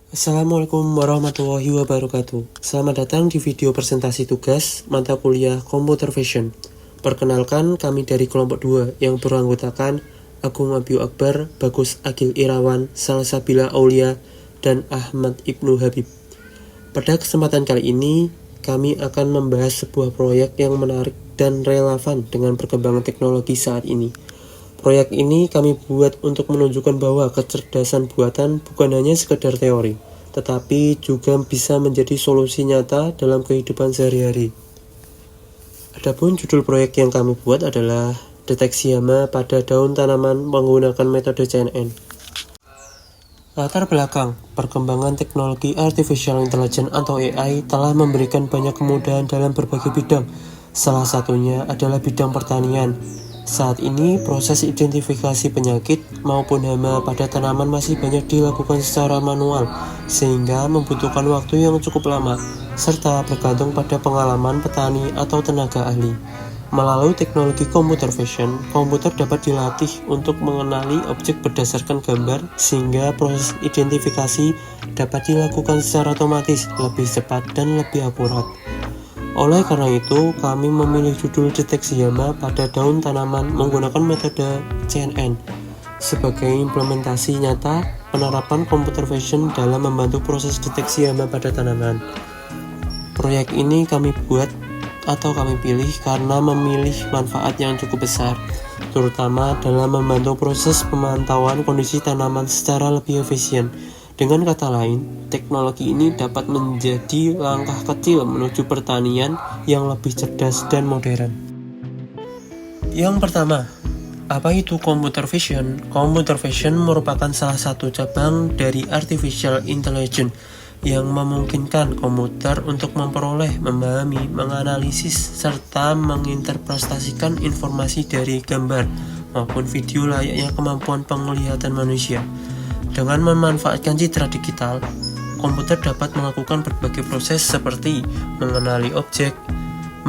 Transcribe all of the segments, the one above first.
Assalamualaikum warahmatullahi wabarakatuh. Selamat datang di video presentasi tugas mata kuliah Computer Vision. Perkenalkan, kami dari kelompok 2 yang beranggotakan Agung Abiu Akbar, Bagus Agil Irawan, Salsabila Aulia, dan Ahmad Ibnu Habib. Pada kesempatan kali ini, kami akan membahas sebuah proyek yang menarik dan relevan dengan perkembangan teknologi saat ini. Proyek ini kami buat untuk menunjukkan bahwa kecerdasan buatan bukan hanya sekedar teori, tetapi juga bisa menjadi solusi nyata dalam kehidupan sehari-hari. Adapun judul proyek yang kami buat adalah deteksi hama pada daun tanaman menggunakan metode CNN. Latar belakang, perkembangan teknologi Artificial Intelligence atau AI telah memberikan banyak kemudahan dalam berbagai bidang. Salah satunya adalah bidang pertanian. Saat ini, proses identifikasi penyakit maupun hama pada tanaman masih banyak dilakukan secara manual, sehingga membutuhkan waktu yang cukup lama, serta bergantung pada pengalaman petani atau tenaga ahli. Melalui teknologi computer vision, komputer dapat dilatih untuk mengenali objek berdasarkan gambar, sehingga proses identifikasi dapat dilakukan secara otomatis, lebih cepat dan lebih akurat. Oleh karena itu, kami memilih judul deteksi hama pada daun tanaman menggunakan metode CNN sebagai implementasi nyata penerapan computer vision dalam membantu proses deteksi hama pada tanaman. Proyek ini kami pilih karena memilih manfaat yang cukup besar, terutama dalam membantu proses pemantauan kondisi tanaman secara lebih efisien. Dengan kata lain, teknologi ini dapat menjadi langkah kecil menuju pertanian yang lebih cerdas dan modern. Yang pertama, apa itu computer vision? Computer vision merupakan salah satu cabang dari artificial intelligence yang memungkinkan komputer untuk memperoleh, memahami, menganalisis, serta menginterpretasikan informasi dari gambar maupun video layaknya kemampuan penglihatan manusia. Dengan memanfaatkan citra digital, komputer dapat melakukan berbagai proses seperti mengenali objek,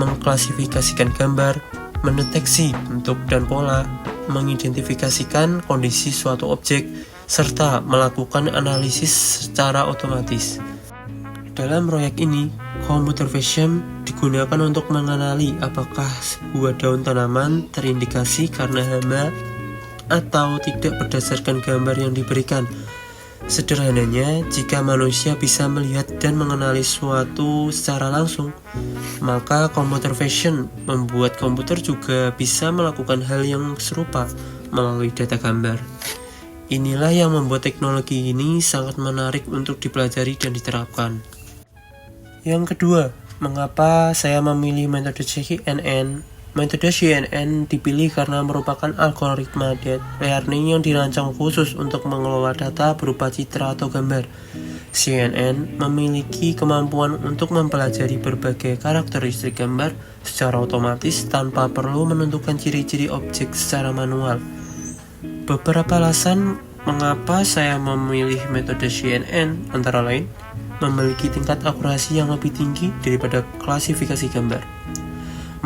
mengklasifikasikan gambar, mendeteksi bentuk dan pola, mengidentifikasikan kondisi suatu objek, serta melakukan analisis secara otomatis. Dalam proyek ini, computer vision digunakan untuk mengenali apakah sebuah daun tanaman terindikasi karena hama atau tidak berdasarkan gambar yang diberikan. Sederhananya, jika manusia bisa melihat dan mengenali suatu secara langsung, maka computer vision membuat komputer juga bisa melakukan hal yang serupa melalui data gambar. Inilah yang membuat teknologi ini sangat menarik untuk dipelajari dan diterapkan. Yang kedua, mengapa saya memilih metode CNN? Metode CNN dipilih karena merupakan algoritma deep learning yang dirancang khusus untuk mengelola data berupa citra atau gambar. CNN memiliki kemampuan untuk mempelajari berbagai karakteristik gambar secara otomatis tanpa perlu menentukan ciri-ciri objek secara manual. Beberapa alasan mengapa saya memilih metode CNN antara lain, memiliki tingkat akurasi yang lebih tinggi daripada klasifikasi gambar,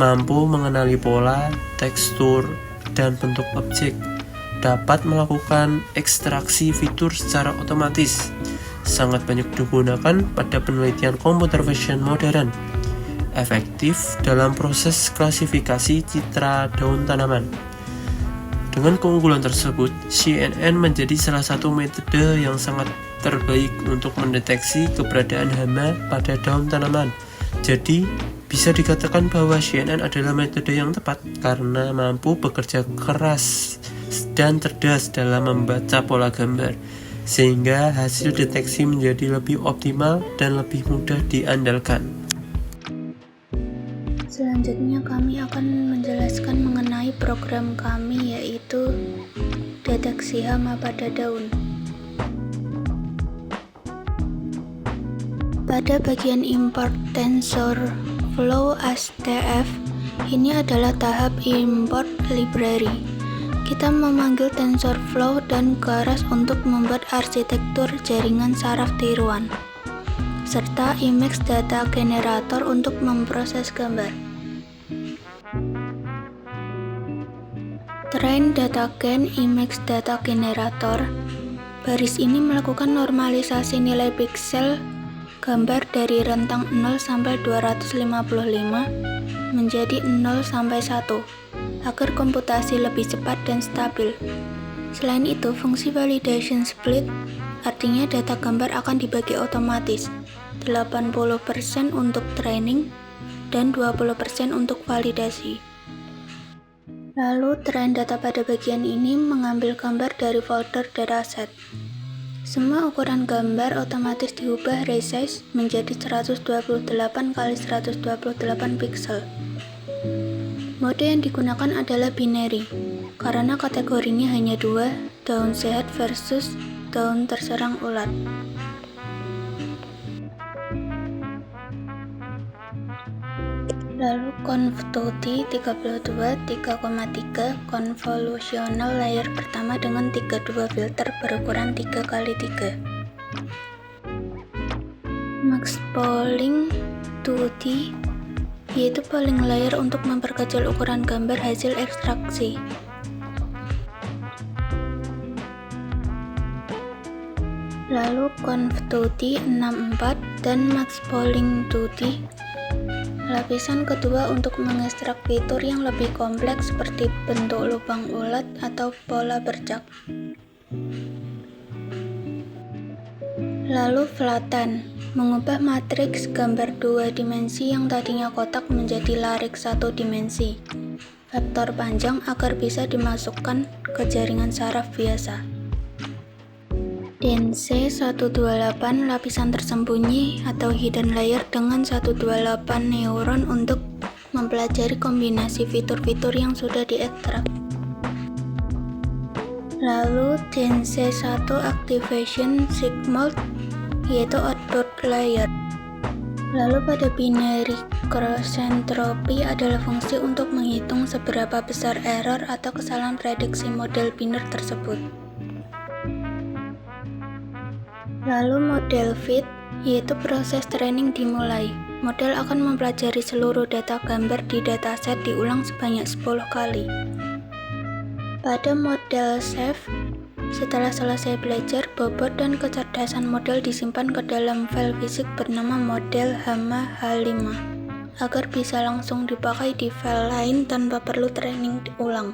mampu mengenali pola, tekstur, dan bentuk objek, dapat melakukan ekstraksi fitur secara otomatis, sangat banyak digunakan pada penelitian computer vision modern, efektif dalam proses klasifikasi citra daun tanaman. Dengan keunggulan tersebut, CNN menjadi salah satu metode yang sangat terbaik untuk mendeteksi keberadaan hama pada daun tanaman. Jadi, bisa dikatakan bahwa CNN adalah metode yang tepat karena mampu bekerja keras dan cerdas dalam membaca pola gambar, sehingga hasil deteksi menjadi lebih optimal dan lebih mudah diandalkan. Selanjutnya kami akan menjelaskan mengenai program kami, yaitu deteksi hama pada daun. Pada bagian import TensorFlow STF, ini adalah tahap import library. Kita memanggil TensorFlow dan Keras untuk membuat arsitektur jaringan saraf tiruan, serta image data generator untuk memproses gambar. Train Data Gen Image Data Generator Baris ini melakukan normalisasi nilai piksel gambar dari rentang 0 sampai 255 menjadi 0 sampai 1 agar komputasi lebih cepat dan stabil. Selain itu, fungsi validation split artinya data gambar akan dibagi otomatis, 80% untuk training dan 20% untuk validasi. Lalu, train data pada bagian ini mengambil gambar dari folder dataset. Semua ukuran gambar otomatis diubah resize menjadi 128 x 128 pixel. Mode yang digunakan adalah binary, karena kategorinya hanya dua, daun sehat versus daun terserang ulat. Lalu conv2t 32 3,3 convolutional layer pertama dengan 32 filter berukuran 3x3. Max polling 2t yaitu polling layer untuk memperkecil ukuran gambar hasil ekstraksi. Lalu conv2t 64 dan max polling 2t lapisan kedua untuk mengekstrak fitur yang lebih kompleks seperti bentuk lubang ulat atau pola bercak. Lalu flatten, mengubah matriks gambar 2 dimensi yang tadinya kotak menjadi larik 1 dimensi, vektor panjang agar bisa dimasukkan ke jaringan saraf biasa. DNC 128 lapisan tersembunyi atau hidden layer dengan 128 neuron untuk mempelajari kombinasi fitur-fitur yang sudah diekstrak. Lalu DNC 1 activation sigmoid yaitu output layer. Lalu pada binary cross entropy adalah fungsi untuk menghitung seberapa besar error atau kesalahan prediksi model biner tersebut. Lalu model fit, yaitu proses training dimulai. Model akan mempelajari seluruh data gambar di dataset diulang sebanyak 10 kali. Pada model save, setelah selesai belajar, bobot dan kecerdasan model disimpan ke dalam file fisik bernama model HAMA H5 agar bisa langsung dipakai di file lain tanpa perlu training ulang.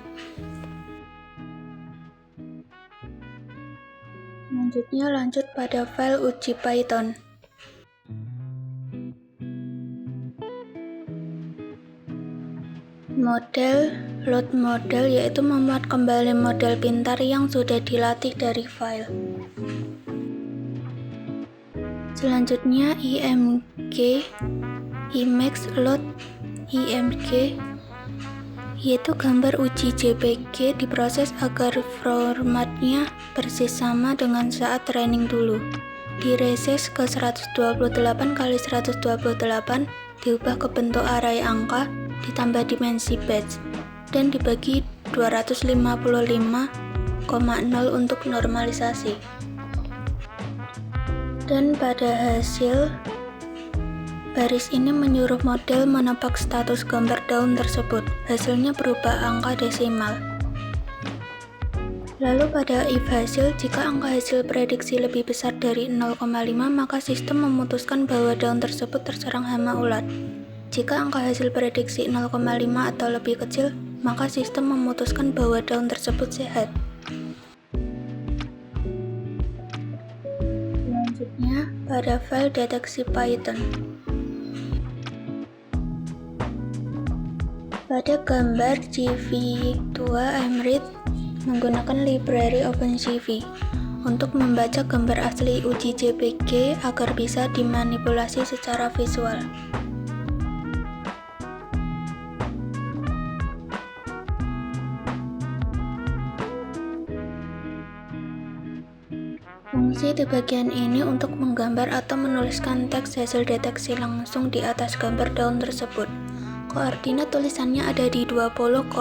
Selanjutnya lanjut pada file uji Python. Model, load model yaitu memuat kembali model pintar yang sudah dilatih dari file. Selanjutnya img, image load img yaitu gambar uji JPG diproses agar formatnya persis sama dengan saat training dulu. Di resize ke 128 x 128, diubah ke bentuk array angka, ditambah dimensi batch, dan dibagi 255,0 untuk normalisasi. Dan pada hasil, baris ini menyuruh model menebak status gambar daun tersebut. Hasilnya berupa angka desimal. Lalu pada if hasil, jika angka hasil prediksi lebih besar dari 0,5, maka sistem memutuskan bahwa daun tersebut terserang hama ulat. Jika angka hasil prediksi 0,5 atau lebih kecil, maka sistem memutuskan bahwa daun tersebut sehat. Selanjutnya, pada file deteksi Python. Pada gambar CV2 Emrit menggunakan library OpenCV untuk membaca gambar asli uji JPG agar bisa dimanipulasi secara visual. Fungsi di bagian ini untuk menggambar atau menuliskan teks hasil deteksi langsung di atas gambar daun tersebut. Koordinat tulisannya ada di 20,50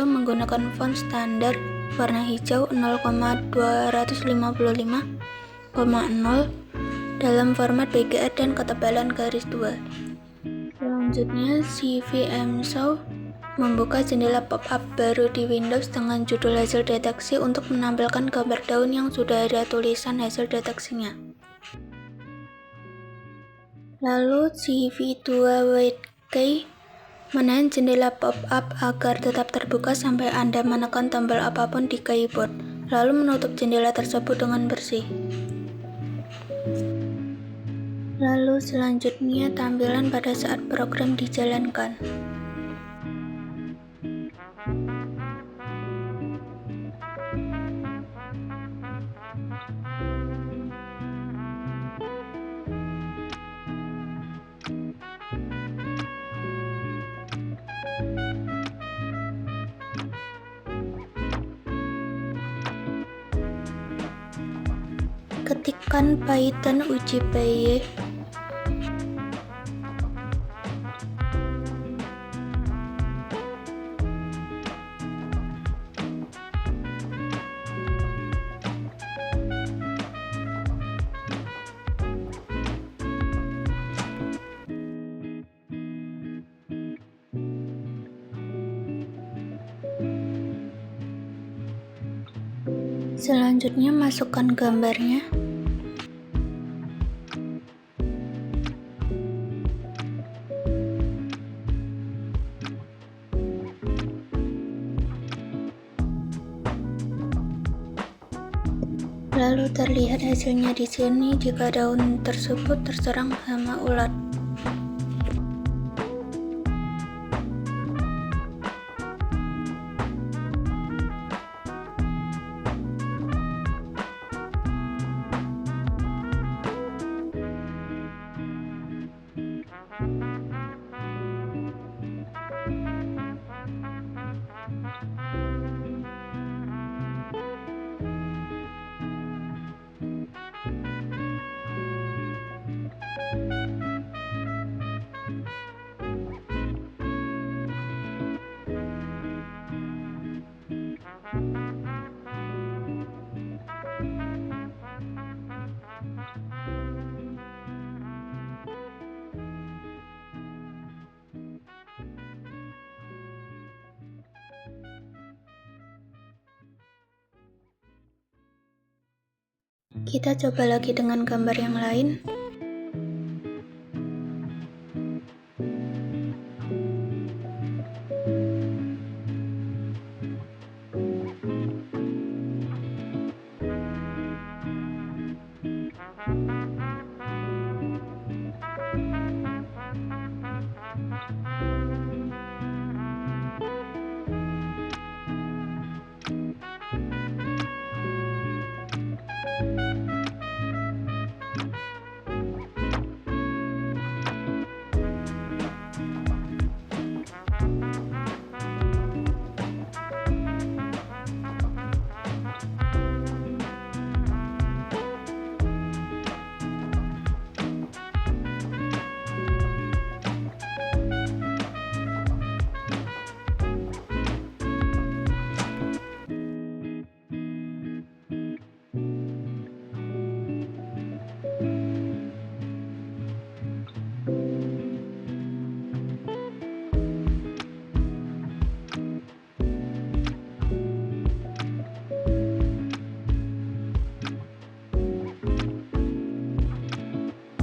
menggunakan font standar warna hijau 0,255,0 dalam format BGR dan ketebalan garis 2. Selanjutnya CVMShow membuka jendela pop-up baru di Windows dengan judul hasil deteksi untuk menampilkan gambar daun yang sudah ada tulisan hasil deteksinya. Lalu CV2WK menahan jendela pop-up agar tetap terbuka sampai Anda menekan tombol apapun di keyboard, lalu menutup jendela tersebut dengan bersih. Lalu selanjutnya tampilan pada saat program dijalankan. Ketikkan Python uji PY. Selanjutnya masukkan gambarnya. Lalu terlihat hasilnya di sini jika daun tersebut terserang hama ulat. Kita coba lagi dengan gambar yang lain.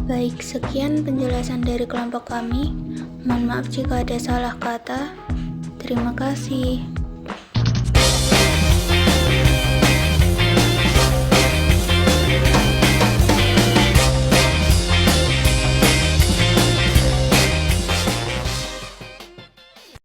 Baik, sekian penjelasan dari kelompok kami. Mohon maaf jika ada salah kata. Terima kasih.